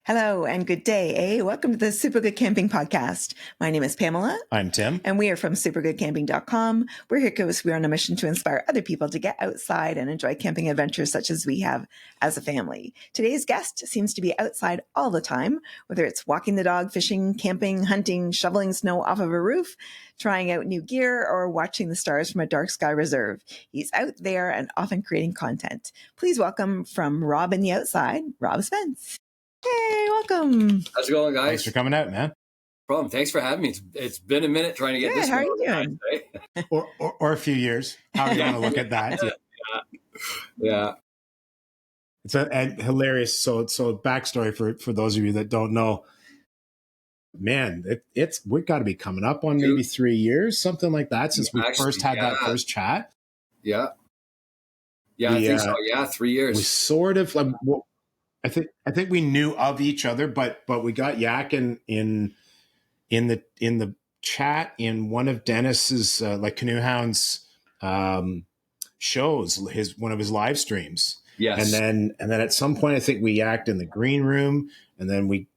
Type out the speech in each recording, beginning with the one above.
Hello and good day. Welcome to the Super Good Camping Podcast. My name is Pamela. I'm Tim. And we are from supergoodcamping.com. We're here because we're on a mission to inspire other people to get outside and enjoy camping adventures such as we have as a family. Today's guest seems to be outside all the time, whether it's walking the dog, fishing, camping, hunting, shoveling snow off of a roof, trying out new gear, or watching the stars from a dark sky reserve. He's out there and often creating content. Please welcome from Rob in the Outside, Rob Spence. Hey, welcome. How's it going, guys? Thanks for coming out, man. No problem. Thanks for having me. It's been a minute trying to get this. How are you doing? Right? or a few years. How do you want to look at that? Yeah. It's and hilarious. So backstory for those of you that don't know, man, we've got to be coming up on maybe 3 years, something like that, since we first had that first chat. Yeah. I think so. Yeah, 3 years. We sort of like. I think we knew of each other, but we got yakking in the chat in one of Dennis's like Canoe Hound's shows, one of his live streams. Yes. And then at some point I think we yacked in the green room, and then we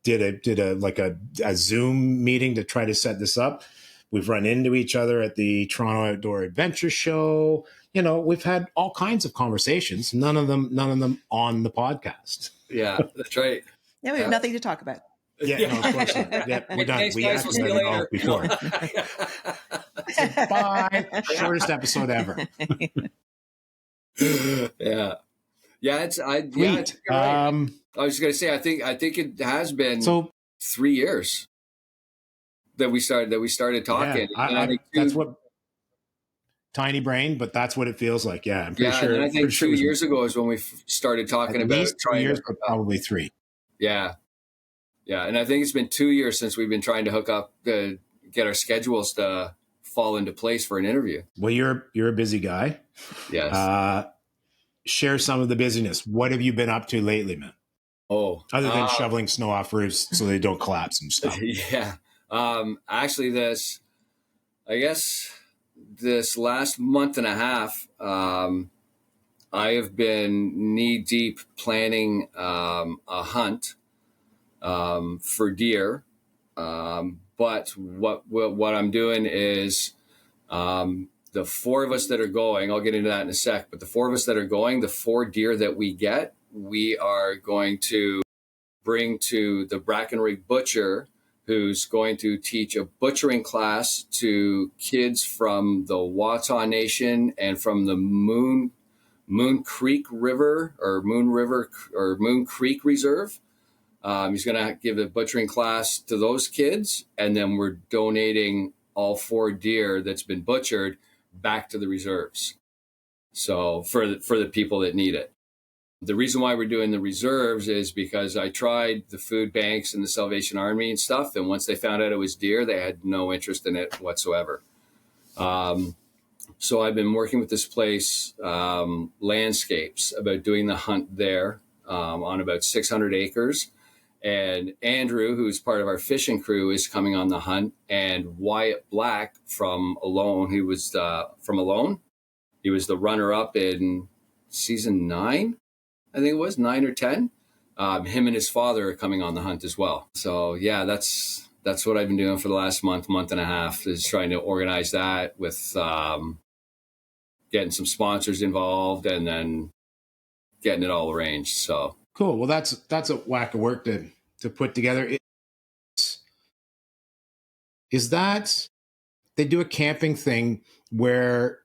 did a Zoom meeting to try to set this up. We've run into each other at the Toronto Outdoor Adventure Show. You know, we've had all kinds of conversations, none of them on the podcast. Yeah, that's right. Yeah, we have nothing to talk about. Yeah, no, of course not. Yeah, we're done. Thanks, We guys. We'll see you later. Before. Bye. Shortest episode ever. Yeah. It's I Sweet. you're right. I was going to say I think it has been 3 years that we started talking. Yeah, I think that's what tiny brain, but that's what it feels like. Yeah, I'm pretty sure. And I think 2 years ago is when we started talking about least 2 years, but probably 3. Yeah, and I think it's been 2 years since we've been trying to hook up to get our schedules to fall into place for an interview. Well, you're a busy guy. Yes. Share some of the busyness. What have you been up to lately, man? Other than shoveling snow off roofs so they don't collapse and stuff. Yeah. Actually, this last month and a half, I have been knee deep planning a hunt for deer. But what I'm doing is the 4 of us that are going, I'll get into that in a sec, but the 4 of us that are going, the 4 deer that we get, we are going to bring to the Brackenrig butcher, who's going to teach a butchering class to kids from the Watauga Nation and from the Moon Creek River or Moon Creek Reserve. He's going to give a butchering class to those kids, and then we're donating all 4 deer that's been butchered back to the reserves. So for the people that need it. The reason why we're doing the reserves is because I tried the food banks and the Salvation Army and stuff, and once they found out it was deer, they had no interest in it whatsoever. So I've been working with this place, Landscapes, about doing the hunt there on about 600 acres. And Andrew, who's part of our fishing crew, is coming on the hunt. And Wyatt Black from Alone, he was from Alone. He was the runner-up in season 9, I think it was 9 or 10. Him and his father are coming on the hunt as well. So yeah, that's what I've been doing for the last month and a half, is trying to organize that with getting some sponsors involved and then getting it all arranged. So cool. Well, that's a whack of work to put together. Is that they do a camping thing where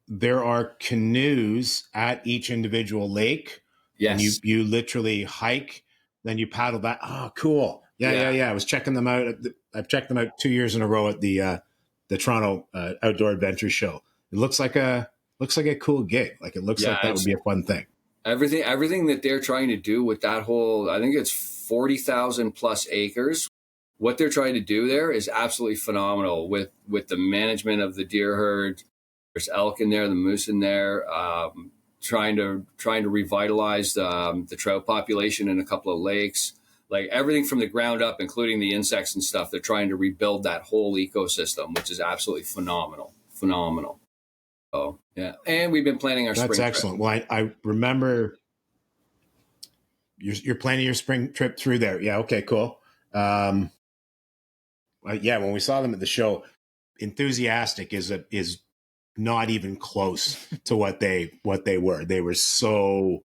there are canoes at each individual lake? Yes. And you literally hike, then you paddle back. Oh, cool. Yeah. I was checking them out. I've checked them out 2 years in a row at the Toronto Outdoor Adventure Show. It looks like a cool gig. Like it looks like that would be a fun thing. Everything that they're trying to do with that whole, I think it's 40,000 plus acres. What they're trying to do there is absolutely phenomenal with the management of the deer herd. There's elk in there, the moose in there, trying to revitalize the trout population in a couple of lakes. Like everything from the ground up, including the insects and stuff. They're trying to rebuild that whole ecosystem, which is absolutely phenomenal. Oh, yeah. And we've been planning our spring That's excellent. Trip. Well, I remember You're planning your spring trip through there. Yeah. Okay, cool. Yeah. When we saw them at the show, enthusiastic is not even close to what they were. They were so,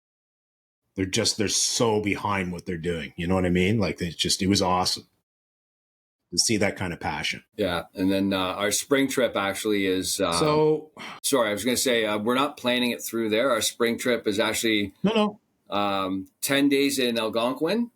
they're so behind what they're doing. You know what I mean? Like it was awesome to see that kind of passion. Yeah. And then our spring trip actually is, So sorry, I was going to say, we're not planning it through there. Our spring trip is actually no. 10 days in Algonquin.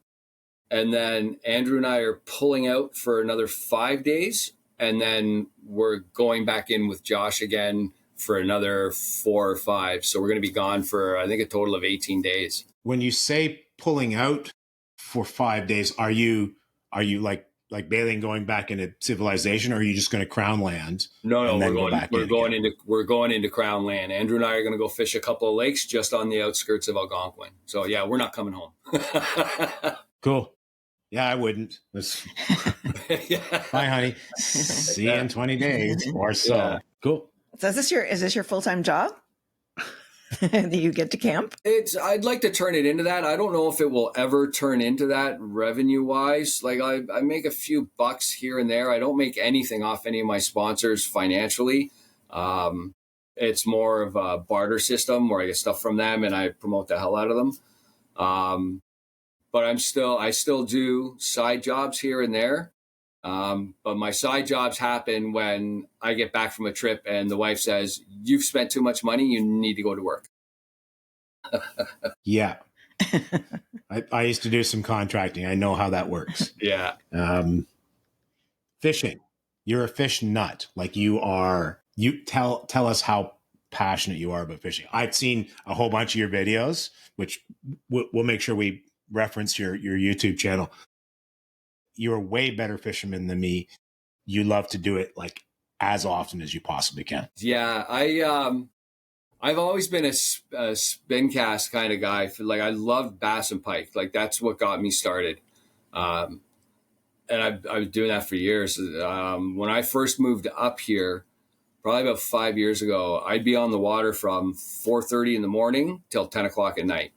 And then Andrew and I are pulling out for another 5 days. And then we're going back in with Josh again for another 4 or 5. So we're going to be gone for, I think, a total of 18 days. When you say pulling out for 5 days, are you like bailing, going back into civilization, or are you just going to crown land? No, we're going into crown land. Andrew and I are going to go fish a couple of lakes just on the outskirts of Algonquin. So yeah, we're not coming home. Cool. Yeah, I wouldn't. Yeah. Bye, honey. See you in 20 days or so. Yeah. Cool. So is this your full-time job? That you get to camp? I'd like to turn it into that. I don't know if it will ever turn into that revenue wise. Like I make a few bucks here and there. I don't make anything off any of my sponsors financially. It's more of a barter system where I get stuff from them and I promote the hell out of them. But I still do side jobs here and there. But my side jobs happen when I get back from a trip and the wife says, "You've spent too much money. You need to go to work." Yeah. I used to do some contracting. I know how that works. Yeah. Fishing. You're a fish nut. Like you tell us how passionate you are about fishing. I've seen a whole bunch of your videos, which we'll make sure we reference your YouTube channel. You're a way better fisherman than me. You love to do it like as often as you possibly can. Yeah. I've always been a spin cast kind of guy. Like I love bass and pike. Like that's what got me started. And I was doing that for years. When I first moved up here, probably about 5 years ago, I'd be on the water from 4:30 in the morning till 10 o'clock at night.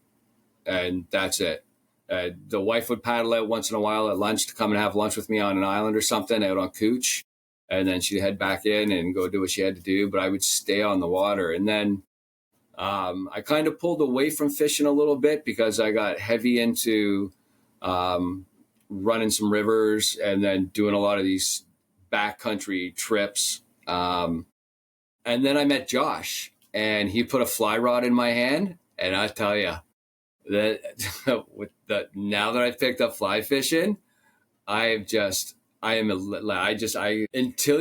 And that's it. The wife would paddle out once in a while at lunch to come and have lunch with me on an island or something out on Cooch. And then she'd head back in and go do what she had to do. But I would stay on the water. And then I kind of pulled away from fishing a little bit because I got heavy into running some rivers and then doing a lot of these backcountry trips. And then I met Josh and he put a fly rod in my hand. And I tell you, that now that I've picked up fly fishing, until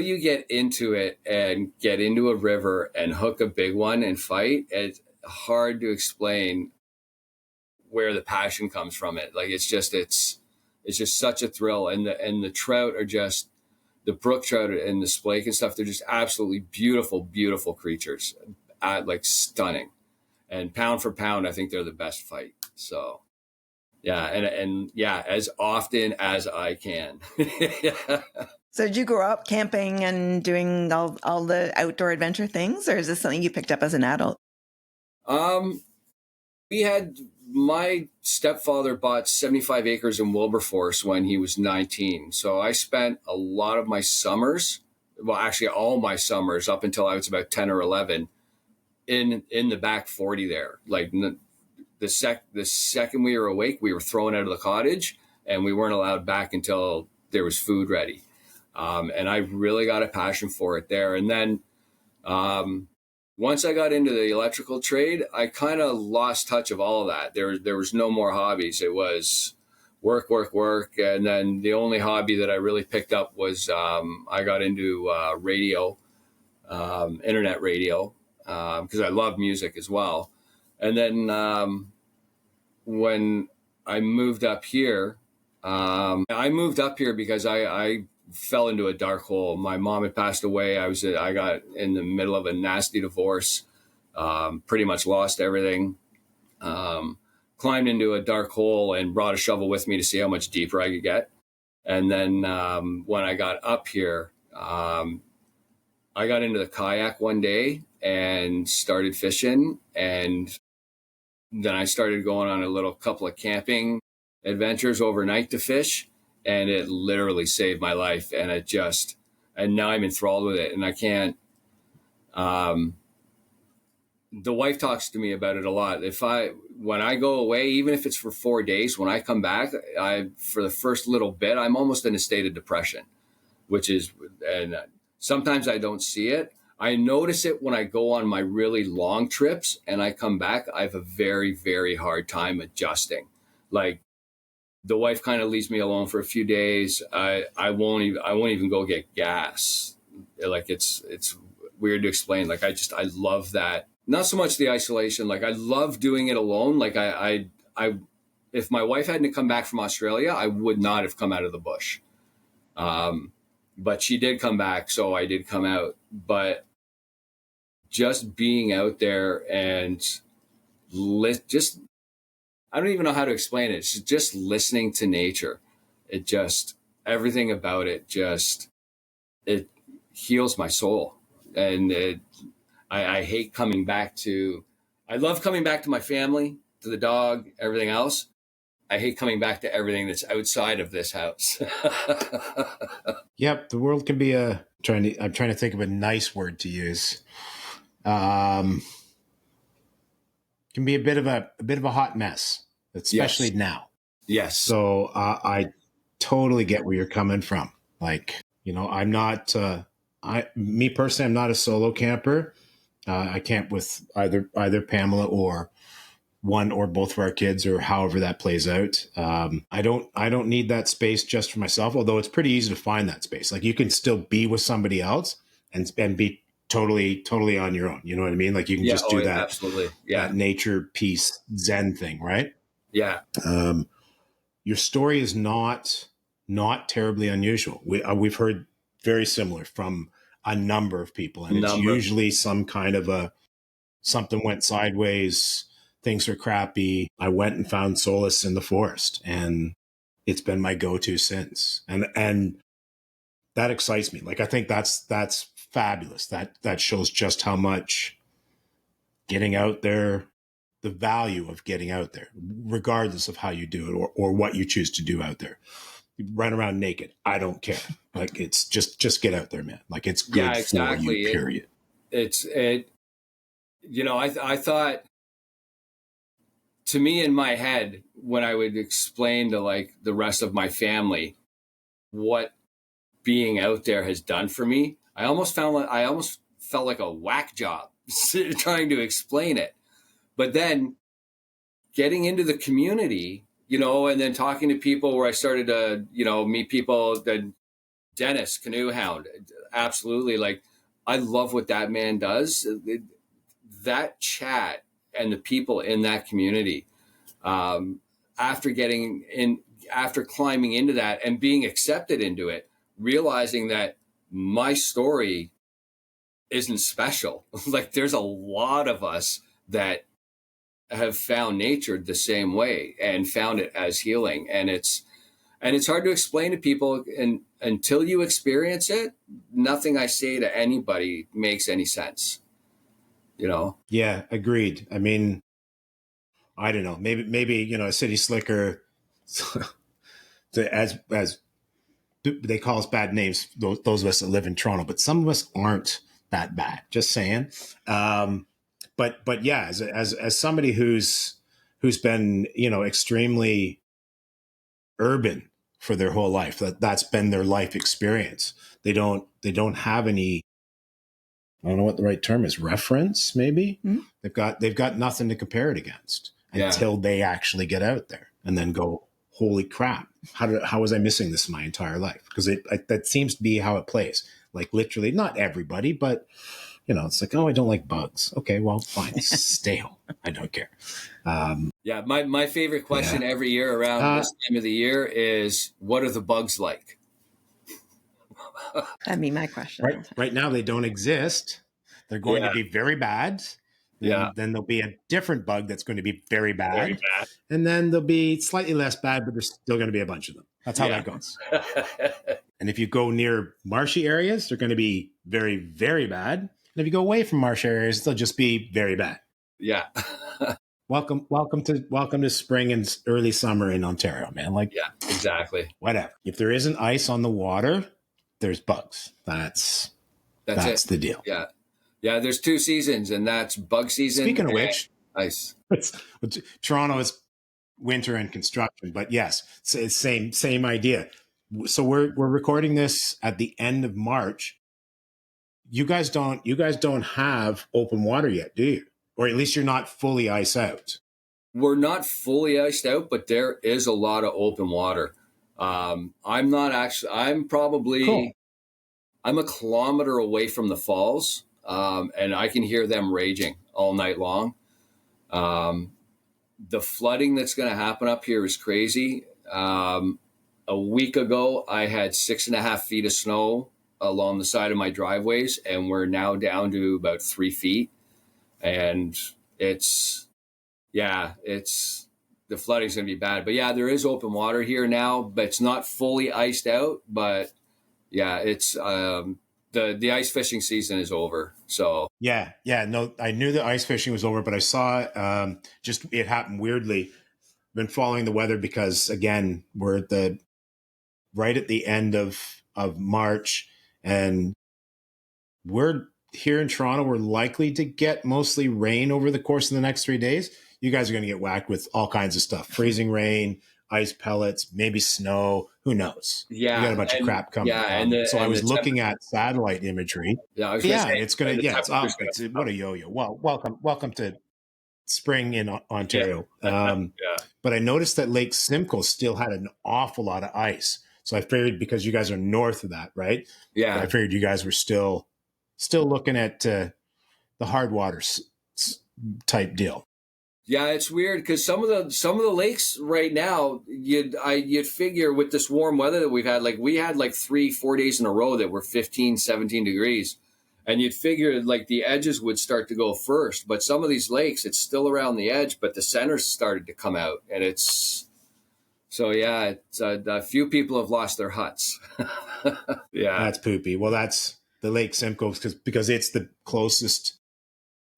you get into it and get into a river and hook a big one and fight, it's hard to explain where the passion comes from it. Like it's just such a thrill. And the trout are just, the brook trout and the splake and stuff, they're just absolutely beautiful, beautiful creatures. Like stunning. And pound for pound, I think they're the best fight. So, yeah, and yeah, as often as I can. So did you grow up camping and doing all the outdoor adventure things, or is this something you picked up as an adult? My stepfather bought 75 acres in Wilberforce when he was 19. So I spent a lot of my summers, well, actually all my summers up until I was about 10 or 11 in the back 40 there. Like the second we were awake, we were thrown out of the cottage and we weren't allowed back until there was food ready. And I really got a passion for it there. And then once I got into the electrical trade, I kind of lost touch of all of that. There was no more hobbies. It was work, work, work. And then the only hobby that I really picked up was I got into radio, internet radio, because I love music as well. And then when I moved up here, because I fell into a dark hole. My mom had passed away. I got in the middle of a nasty divorce, pretty much lost everything, climbed into a dark hole and brought a shovel with me to see how much deeper I could get. And then when I got up here, I got into the kayak one day and started fishing. And Then I started going on a little couple of camping adventures overnight to fish, and it literally saved my life. And now I'm enthralled with it, and I can't. The wife talks to me about it a lot. When I go away, even if it's for 4 days, when I come back, for the first little bit, I'm almost in a state of depression, and sometimes I don't see it. I notice it when I go on my really long trips and I come back. I have a very, very hard time adjusting. Like, the wife kind of leaves me alone for a few days. I won't even go get gas. Like, it's weird to explain. Like, I love that. Not so much the isolation. Like, I love doing it alone. Like, I if my wife hadn't come back from Australia, I would not have come out of the bush. But she did come back, so I did come out. But just being out there and just, I don't even know how to explain it. It's just listening to nature. Everything about it it heals my soul. And I hate coming back I love coming back to my family, to the dog, everything else. I hate coming back to everything that's outside of this house. Yep, the world can be I'm trying to think of a nice word to use. Can be a bit of a hot mess, especially now. Yes. So I totally get where you're coming from. Like, I'm not. Me personally, I'm not a solo camper. I camp with either Pamela or one or both of our kids, or however that plays out. I don't need that space just for myself, although it's pretty easy to find that space. Like, you can still be with somebody else and be totally on your own. You know what I mean? Like, you can just do that. Absolutely. Yeah. That nature, peace, Zen thing, right? Yeah. Your story is not terribly unusual. We've heard very similar from a number of people, and it's usually some kind of something went sideways. Things are crappy. I went and found solace in the forest, and it's been my go-to since. And that excites me. Like, I think that's fabulous. That shows just how much getting out there, the value of getting out there, regardless of how you do it or what you choose to do out there. You run around naked, I don't care. Like, it's just get out there, man. Like, it's good for you, period. I thought, to me, in my head, when I would explain to, like, the rest of my family what being out there has done for me, I almost felt like a whack job trying to explain it. But then getting into the community, and then talking to people where I started to, meet people, the Dennis, canoe hound, absolutely. Like, I love what that man does. That chat and the people in that community, after climbing into that and being accepted into it, realizing that my story isn't special. Like, there's a lot of us that have found nature the same way and found it as healing. And it's hard to explain to people, and until you experience it, nothing I say to anybody makes any sense. Yeah, agreed. I mean, I don't know. Maybe a city slicker, as they call us bad names, those of us that live in Toronto, but some of us aren't that bad. Just saying. But yeah, as somebody who's been extremely urban for their whole life, that's been their life experience. They don't have any. I don't know what the right term is. Reference, maybe. Mm-hmm. They've got nothing to compare it against until they actually get out there and then go, holy crap! How was I missing this my entire life? Because that seems to be how it plays. Like, literally, not everybody, but it's like, oh, I don't like bugs. Okay, well, fine, stay home. I don't care. My favorite question every year around this time of the year is, what are the bugs like? That'd be my question. Right now, they don't exist. They're going to be very bad. Then there'll be a different bug that's going to be very bad. Very bad. And then there'll be slightly less bad, but there's still going to be a bunch of them. That's how that goes. And if you go near marshy areas, they're going to be very, very bad. And if you go away from marsh areas, they'll just be very bad. Yeah. welcome to spring and early summer in Ontario, man. Like, Yeah, exactly. whatever. If there isn't ice on the water, there's bugs. That's it. the deal. Yeah. Yeah. There's 2 seasons, and that's bug season. Speaking of which, ice. Toronto is winter and construction, but yes, same idea. So we're recording this at the end of March. You guys don't have open water yet, do you? Or at least you're not fully ice out. We're not fully iced out, but there is a lot of open water. I'm not actually. I'm probably. Cool. I'm a kilometer away from the falls, and I can hear them raging all night long. The flooding that's going to happen up here is crazy. A week ago, I had 6.5 feet of snow along the side of my driveways, and we're now down to about 3 feet. And it's the flooding's going to be bad. But yeah, there is open water here now, but it's not fully iced out. But yeah, it's the ice fishing season is over. So yeah, no, I knew the ice fishing was over, but I saw just it happened weirdly. Been following the weather because again, we're right at the end of March, and we're here in Toronto. We're likely to get mostly rain over the course of the next 3 days. You guys are going to get whacked with all kinds of stuff: freezing rain, ice pellets, maybe snow. Who knows? yeah, You got a bunch of crap coming. Yeah, so I was looking at satellite imagery. Yeah, I was gonna say, it's gonna. Yeah, it's what a yo-yo. Well, welcome to spring in Ontario. Yeah. But I noticed that Lake Simcoe still had an awful lot of ice. So I figured because you guys are north of that, right? Yeah. I figured you guys were still looking at the hard water type deal. Yeah, it's weird because some of the lakes right now, you'd figure with this warm weather that we've had, like we had like 3-4 days in a row that were 15, 17 degrees. And you'd figure like the edges would start to go first. But some of these lakes, it's still around the edge, but the centers started to come out. And it's a few people have lost their huts. Yeah. That's poopy. Well, that's the Lake Simcoe because it's the closest.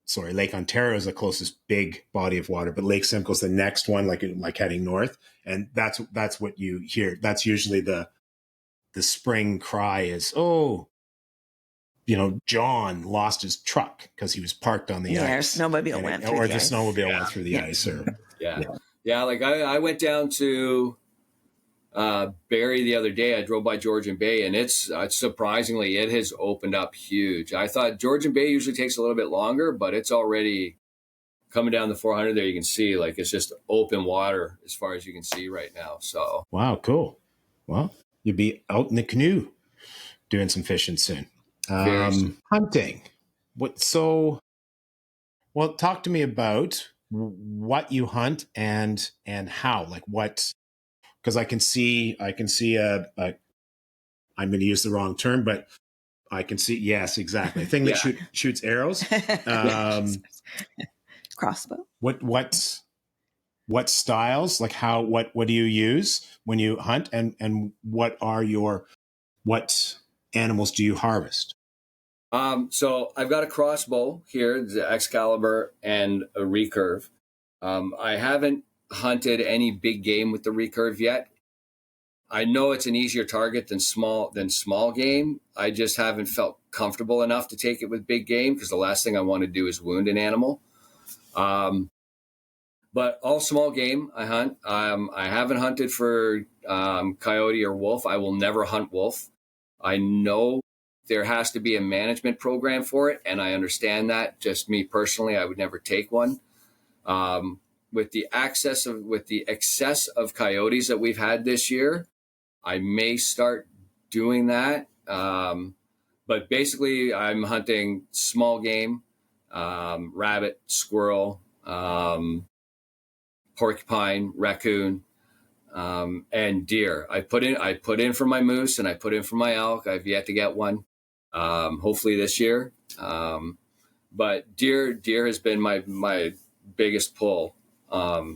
Sorry, Lake Ontario is the closest big body of water, but Lake Simcoe is the next one, like heading north. And that's what you hear. That's usually the spring cry is, oh, John lost his truck because he was parked on the ice. Or snowmobile went through or the the ice. snowmobile went through the ice. Yeah. Like I went down to Barrie the other day. I drove by Georgian Bay, and it's surprisingly, it has opened up huge. I thought Georgian Bay usually takes a little bit longer, but it's already coming down the 400 there. You can see like it's just open water as far as you can see right now. So wow, cool. Well, you'll be out in the canoe doing some fishing soon. Hunting. Well, talk to me about what you hunt and how, like what, because I can see I'm going to use the wrong term, but I can see, yes, exactly. A thing that shoots arrows. Crossbow. What styles, like what do you use when you hunt, and what animals do you harvest? So I've got a crossbow here, the Excalibur, and a recurve. I haven't hunted any big game with the recurve yet. I know it's an easier target than small game. I just haven't felt comfortable enough to take it with big game because the last thing I want to do is wound an animal. But all small game I hunt. I haven't hunted for coyote or wolf. I will never hunt wolf. I know there has to be a management program for it, and I understand that. Just me personally, I would never take one. With the excess of coyotes that we've had this year, I may start doing that. But basically, I'm hunting small game, rabbit, squirrel, porcupine, raccoon, and deer. I put in for my moose and I put in for my elk. I've yet to get one. Hopefully this year. But deer has been my biggest pull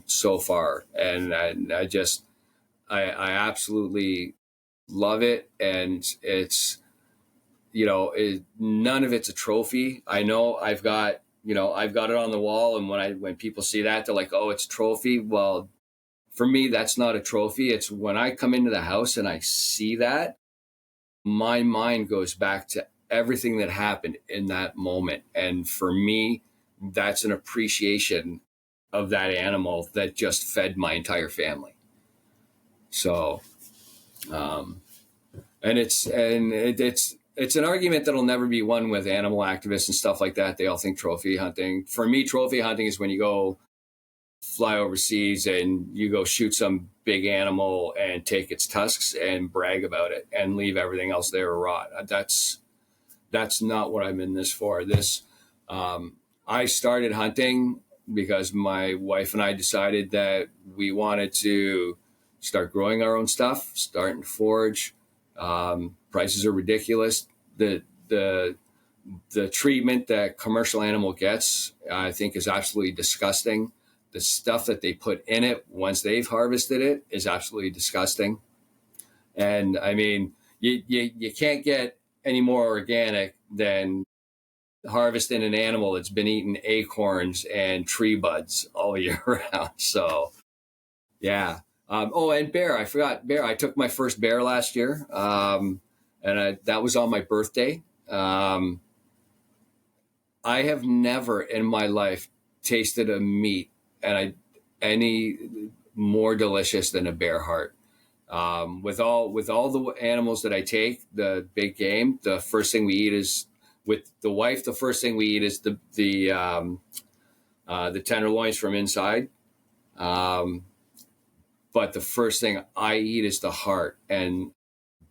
so far, and I absolutely love it. And it's none of it's a trophy. I know I've got I've got it on the wall, and when people see that, they're like, oh, it's a trophy. Well, for me, that's not a trophy. It's when I come into the house and I see that, my mind goes back to everything that happened in that moment. And for me, that's an appreciation of that animal that just fed my entire family. So, and it's an argument that'll never be won with animal activists and stuff like that. They all think trophy hunting. For me, trophy hunting is when you go fly overseas and you go shoot some big animal and take its tusks and brag about it and leave everything else there to rot. That's not what I'm in this for. I started hunting because my wife and I decided that we wanted to start growing our own stuff, starting to forage. Prices are ridiculous. The treatment that commercial animal gets, I think, is absolutely disgusting. The stuff that they put in it once they've harvested it is absolutely disgusting. And I mean, you can't get any more organic than harvesting an animal that's been eating acorns and tree buds all year round. So, yeah. And bear. I forgot bear. I took my first bear last year, that was on my birthday. I have never in my life tasted a meat any more delicious than a bear heart. With all the animals that I take, the big game, the first thing we eat is with the wife. The first thing we eat is the tenderloins from inside. But the first thing I eat is the heart, and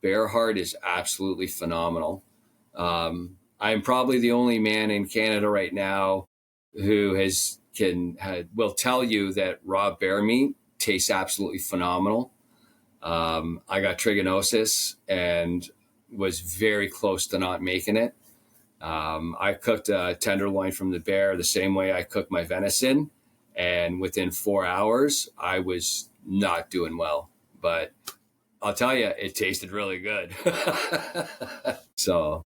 bear heart is absolutely phenomenal. I'm probably the only man in Canada right now who will tell you that raw bear meat tastes absolutely phenomenal. I got trichinosis and was very close to not making it. I cooked a tenderloin from the bear the same way I cooked my venison, and within 4 hours, I was not doing well. But I'll tell you, it tasted really good. So,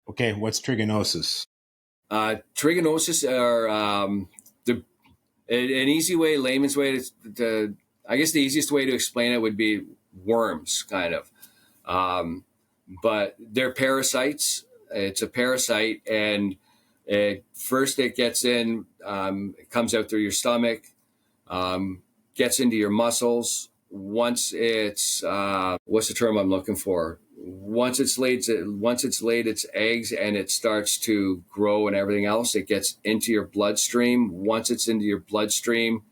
Okay, what's trichinosis? Trichinosis are an easy way, layman's way to I guess the easiest way to explain it would be worms, kind of. But they're parasites. It's a parasite, and first it gets in, it comes out through your stomach, gets into your muscles. Once it's what's the term I'm looking for? Once it's laid its eggs and it starts to grow and everything else, it gets into your bloodstream. Once it's into your bloodstream,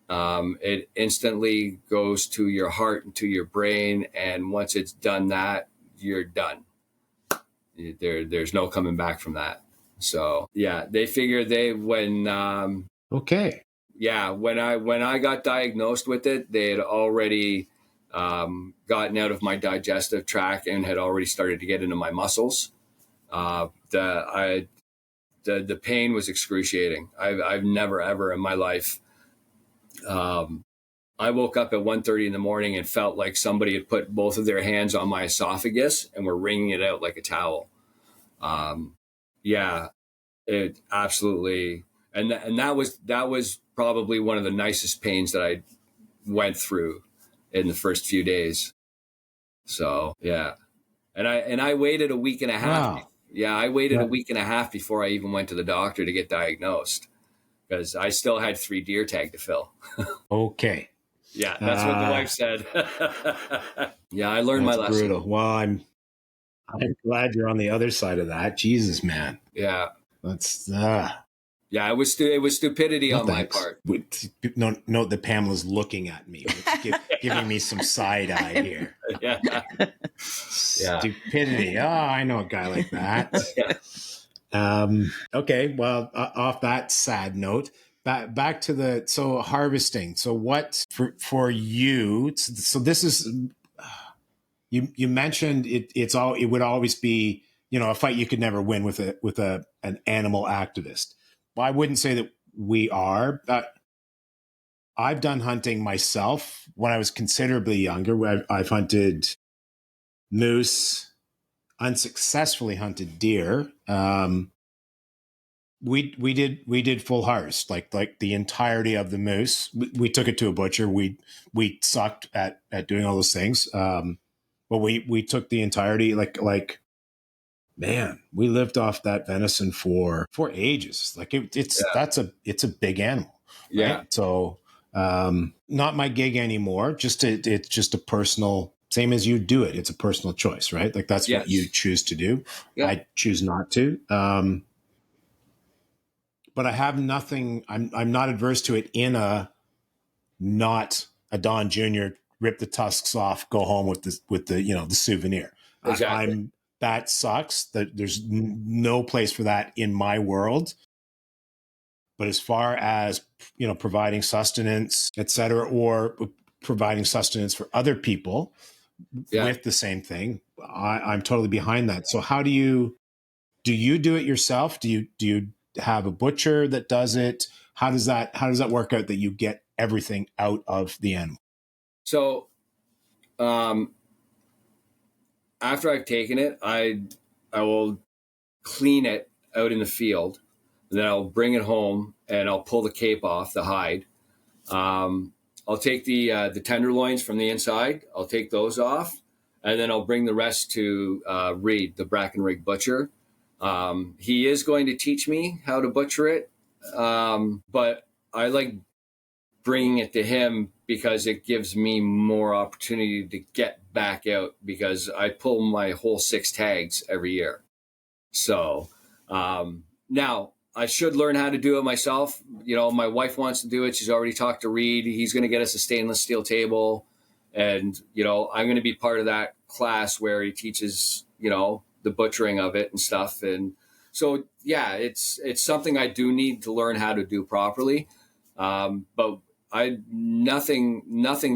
it instantly goes to your heart and to your brain. And once it's done that, you're done. There's no coming back from that. So yeah, they figure Okay. Yeah, when I got diagnosed with it, they had already gotten out of my digestive tract and had already started to get into my muscles. The pain was excruciating. I've never ever in my life. I woke up at 1:30 in the morning and felt like somebody had put both of their hands on my esophagus and were wringing it out like a towel. Yeah, it absolutely. And that was probably one of the nicest pains that I went through in the first few days. So yeah, and I waited a week and a half. Wow. Yeah, I waited a week and a half before I even went to the doctor to get diagnosed because I still had 3 deer tag to fill. Okay. Yeah, that's what the wife said. Yeah, I learned my lesson. Brutal. Well, I'm glad you're on the other side of that. Jesus, man. Yeah. That's Yeah, it was stupidity on my part. Note that Pamela's looking at me, giving me some side eye here. Yeah. Stupidity. Oh, I know a guy like that. Okay. Well, off that sad note, back to harvesting. So what for you? So this is you mentioned it. It would always be a fight you could never win with an animal activist. Well, I wouldn't say that we are, but I've done hunting myself when I was considerably younger. I've hunted moose, unsuccessfully hunted deer. we did full harvest, like the entirety of the moose. We took it to a butcher. We sucked at doing all those things. But we took the entirety, like man, we lived off that venison for ages. Like it's a big animal, Yeah. right? So not my gig anymore. It's just a personal, same as you do it. It's a personal choice, right? Like that's what you Yes. choose to do. Yeah. I choose not to. But I have nothing. I'm not adverse to it in not a Don Jr. rip the tusks off, go home with the the souvenir. Exactly. That sucks. That there's no place for that in my world. But as far as providing sustenance, etc., or providing sustenance for other people with the same thing, I'm totally behind that. So how do you do it yourself? Do you have a butcher that does it? How does that work out that you get everything out of the animal? So after I've taken it, I will clean it out in the field. And then I'll bring it home and I'll pull the cape off the hide. I'll take the tenderloins from the inside. I'll take those off, and then I'll bring the rest to Reed, the Brackenrig butcher. He is going to teach me how to butcher it, but I like bringing it to him because it gives me more opportunity to get back out because I pull my whole 6 tags every year. So now I should learn how to do it myself. My wife wants to do it. She's already talked to Reed. He's going to get us a stainless steel table. And, I'm going to be part of that class where he teaches, the butchering of it and stuff. And so, yeah, it's something I do need to learn how to do properly. But nothing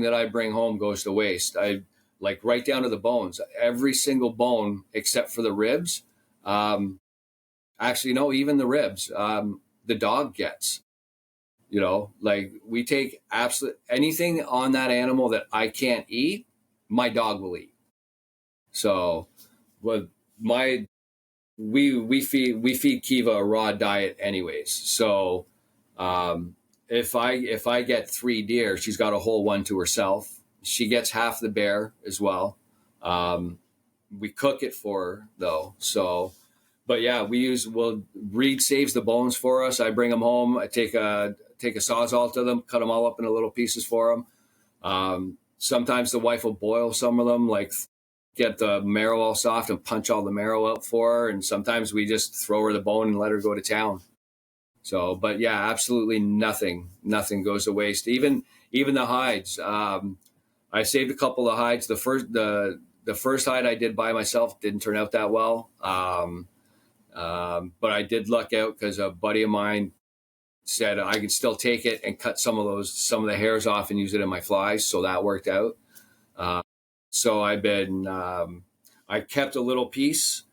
that I bring home goes to waste. I like right down to the bones, every single bone except for the ribs. Actually, no, even the ribs, the dog gets, like we take absolute anything on that animal that I can't eat, my dog will eat. So, but we feed Kiva a raw diet anyways. So, if I get 3 deer, she's got a whole one to herself. She gets half the bear as well. We cook it for her though. So, but yeah, Reed saves the bones for us. I bring them home. I take a Sawzall to them, cut them all up into little pieces for them. Sometimes the wife will boil some of them, like get the marrow all soft and punch all the marrow out for her. And sometimes we just throw her the bone and let her go to town. So, but yeah, absolutely nothing goes to waste. Even the hides. I saved a couple of hides. The first hide I did by myself didn't turn out that well. But I did luck out because a buddy of mine said I could still take it and cut some of the hairs off and use it in my flies. So that worked out. So I kept a little piece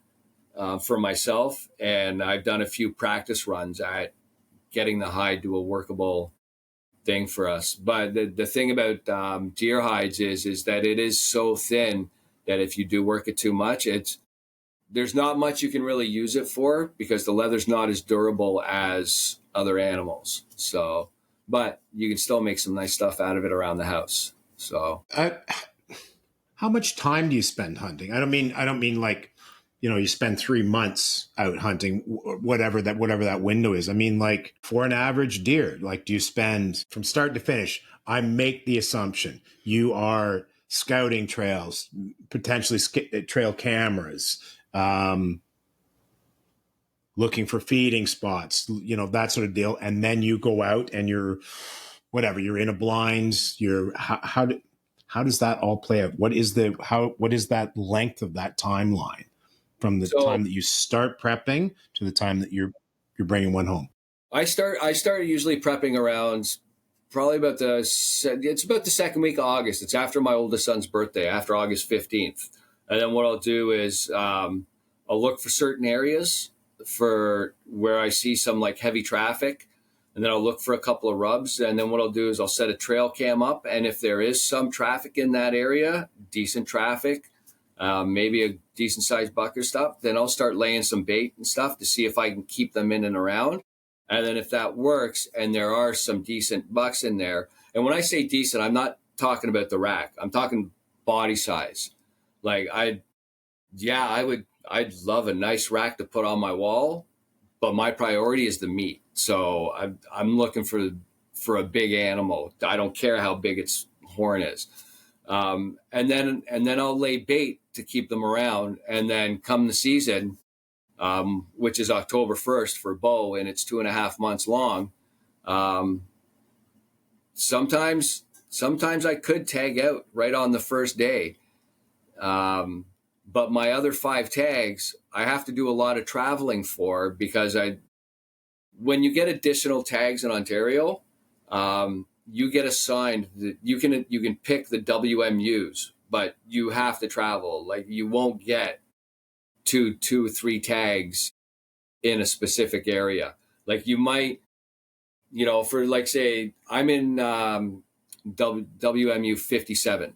for myself, and I've done a few practice runs at getting the hide to a workable thing for us. But the thing about deer hides is that it is so thin that if you do work it too much, there's not much you can really use it for because the leather's not as durable as other animals. So, but you can still make some nice stuff out of it around the house. So, how much time do you spend hunting? I don't mean like, you spend 3 months out hunting, whatever that window is. I mean, like for an average deer, like do you spend from start to finish? I make the assumption you are scouting trails, potentially trail cameras, looking for feeding spots, that sort of deal. And then you go out and you're in a blind, how does that all play out? What is that length of that timeline from the time that you start prepping to the time that you're bringing one home? I start usually prepping around probably about the second week of August. It's after my oldest son's birthday, after August 15th. And then what I'll do is I'll look for certain areas for where I see some like heavy traffic. And then I'll look for a couple of rubs. And then what I'll do is I'll set a trail cam up. And if there is some traffic in that area, decent traffic, maybe a decent sized buck or stuff, then I'll start laying some bait and stuff to see if I can keep them in and around. And then if that works and there are some decent bucks in there, and when I say decent, I'm not talking about the rack. I'm talking body size. Like I'd love a nice rack to put on my wall, but my priority is the meat. So I'm looking for a big animal. I don't care how big its horn is. And then I'll lay bait to keep them around. And then come the season, which is October 1st for bow, and it's 2.5 months long. Sometimes I could tag out right on the first day. But my other 5 tags, I have to do a lot of traveling for, because when you get additional tags in Ontario, you get assigned you can pick the WMUs, but you have to travel. Like you won't get two or 3 tags in a specific area. Like you might, for like, say I'm in WMU 57.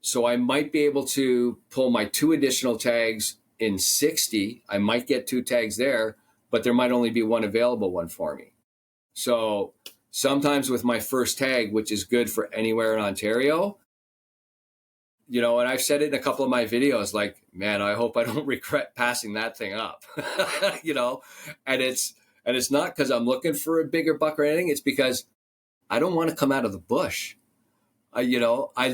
So I might be able to pull my 2 additional tags in 60. I might get 2 tags there, but there might only be one available one for me. So sometimes with my first tag, which is good for anywhere in Ontario, and I've said it in a couple of my videos, like, man, I hope I don't regret passing that thing up, and it's not because I'm looking for a bigger buck or anything. It's because I don't want to come out of the bush. I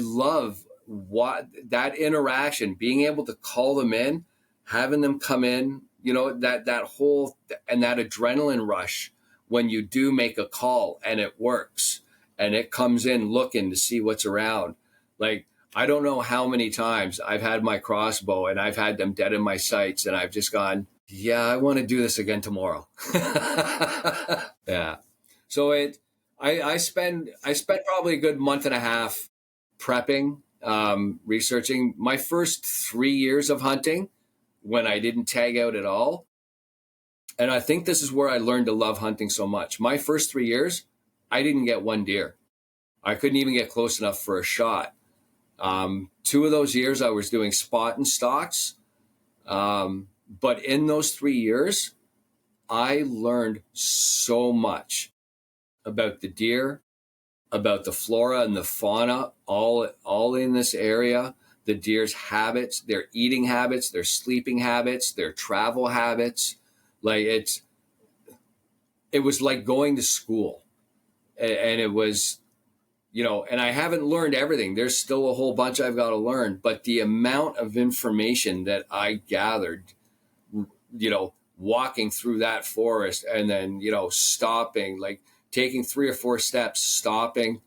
love that interaction, being able to call them in, having them come in, that whole, and that adrenaline rush when you do make a call and it works and it comes in looking to see what's around. Like, I don't know how many times I've had my crossbow and I've had them dead in my sights and I've just gone, yeah, I want to do this again tomorrow. Yeah. So I spent probably a good month and a half prepping, researching. My first 3 years of hunting, when I didn't tag out at all, and I think this is where I learned to love hunting so much. My first 3 years, I didn't get one deer. I couldn't even get close enough for a shot. 2 of those years I was doing spot and stalks. But in those 3 years, I learned so much about the deer, about the flora and the fauna, all in this area, the deer's habits, their eating habits, their sleeping habits, their travel habits. Like it was like going to school, and it was, and I haven't learned everything. There's still a whole bunch I've got to learn, but the amount of information that I gathered, walking through that forest and then, stopping, like taking 3 or 4 steps, stopping,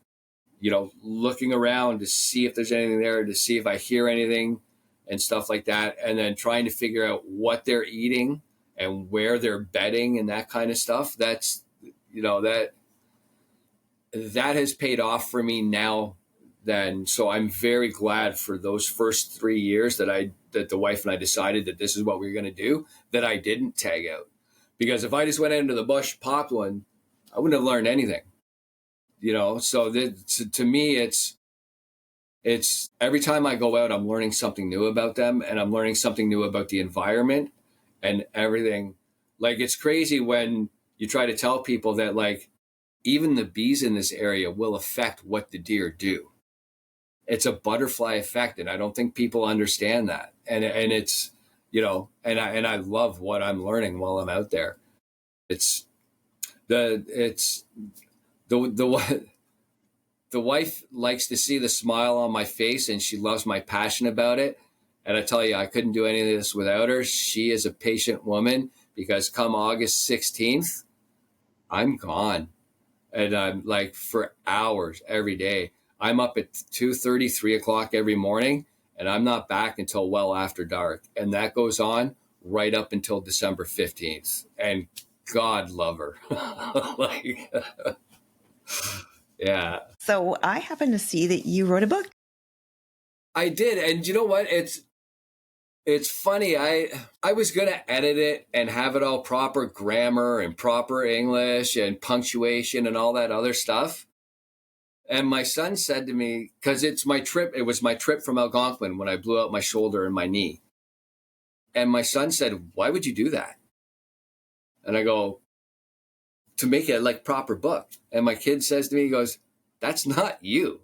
looking around to see if there's anything there, to see if I hear anything and stuff like that. And then trying to figure out what they're eating and where they're bedding and that kind of stuff. That's, that has paid off for me now then. So I'm very glad for those first 3 years that the wife and I decided that this is what we were going to do, that I didn't tag out. Because if I just went into the bush, popped one, I wouldn't have learned anything, So to me, it's every time I go out, I'm learning something new about them, and I'm learning something new about the environment and everything. Like, it's crazy when you try to tell people that, like, even the bees in this area will affect what the deer do. It's a butterfly effect, and I don't think people understand that. And it's, and I love what I'm learning while I'm out there. The wife likes to see the smile on my face, and she loves my passion about it. And I tell you, I couldn't do any of this without her. She is a patient woman, because come August 16th, I'm gone. And I'm like, for hours every day. I'm up at 2:30, 3 o'clock every morning, and I'm not back until well after dark. And that goes on right up until December 15th. And God love her. Like, yeah. So I happen to see that you wrote a book. I did. And you know what? It's funny. I was going to edit it and have it all proper grammar and proper English and punctuation and all that other stuff. And my son said to me, because it was my trip from Algonquin when I blew out my shoulder and my knee. And my son said, why would you do that? And I go, to make it like proper book. And my kid says to me, he goes, that's not you.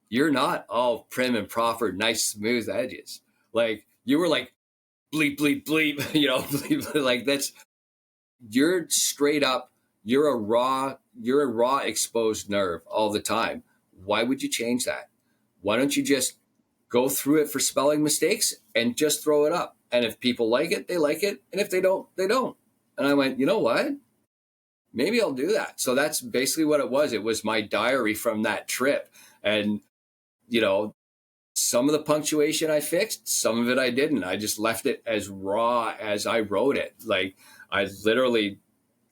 You're not all prim and proper, nice, smooth edges. Like you were like bleep, bleep, bleep, bleep, like you're straight up. You're a raw exposed nerve all the time. Why would you change that? Why don't you just go through it for spelling mistakes and just throw it up? And if people like it, they like it. And if they don't, they don't. And I went, you know what? Maybe I'll do that. So that's basically what it was. It was my diary from that trip. And, some of the punctuation I fixed, some of it I didn't. I just left it as raw as I wrote it. Like I literally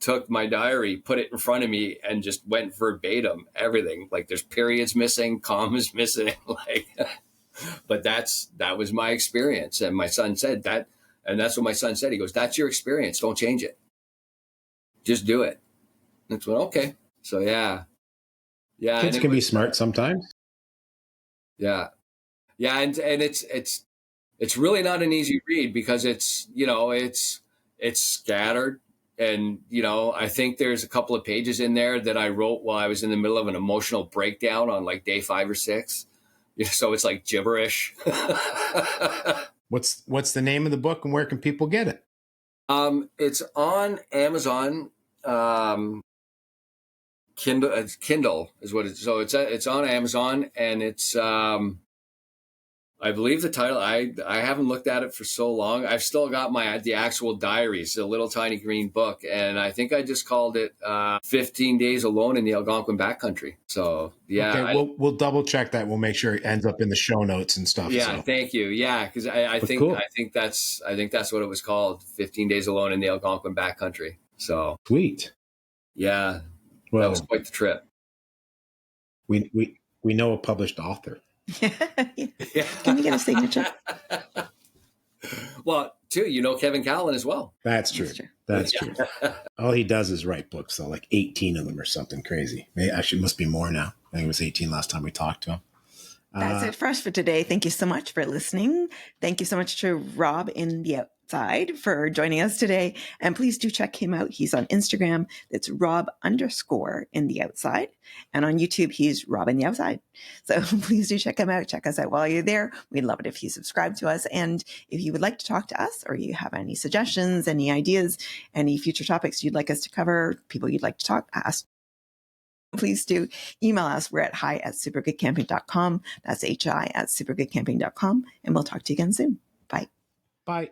took my diary, put it in front of me, and just went verbatim everything. Like there's periods missing, commas missing, but that was my experience. And my son said that, and that's what my son said. He goes, that's your experience. Don't change it. Just do it. That's what, okay. So yeah. Kids can be smart sometimes. Yeah. Yeah. And it's really not an easy read because it's scattered. And, I think there's a couple of pages in there that I wrote while I was in the middle of an emotional breakdown on like day 5 or 6. So it's like gibberish. What's the name of the book and where can people get it? It's on Amazon. Kindle is what it's. So it's on Amazon, and it's I believe the title. I haven't looked at it for so long. I've still got the actual diaries, a little tiny green book, and I think I just called it 15 Days Alone in the Algonquin Backcountry. So yeah, okay, we'll double check that. We'll make sure it ends up in the show notes and stuff. Yeah, so. Thank you. Yeah, because I think cool. I think that's what it was called. 15 Days Alone in the Algonquin Backcountry. So sweet. Yeah. Well, that was quite the trip. We know a published author. Yeah. Can we get a signature? Well, too, Kevin Callan as well. That's true. That's true. All he does is write books, though, like 18 of them or something crazy. Actually, it must be more now. I think it was 18 last time we talked to him. That's it for us for today. Thank you so much for listening. Thank you so much to Rob in the Outside for joining us today. And please do check him out. He's on Instagram. It's Rob_in the Outside. And on YouTube, he's Rob in the Outside. So please do check him out. Check us out while you're there. We'd love it if you subscribe to us. And if you would like to talk to us or you have any suggestions, any ideas, any future topics you'd like us to cover, people you'd like to ask, please do email us. We're at hi@supergoodcamping.com. That's hi@supergoodcamping.com. And we'll talk to you again soon. Bye. Bye.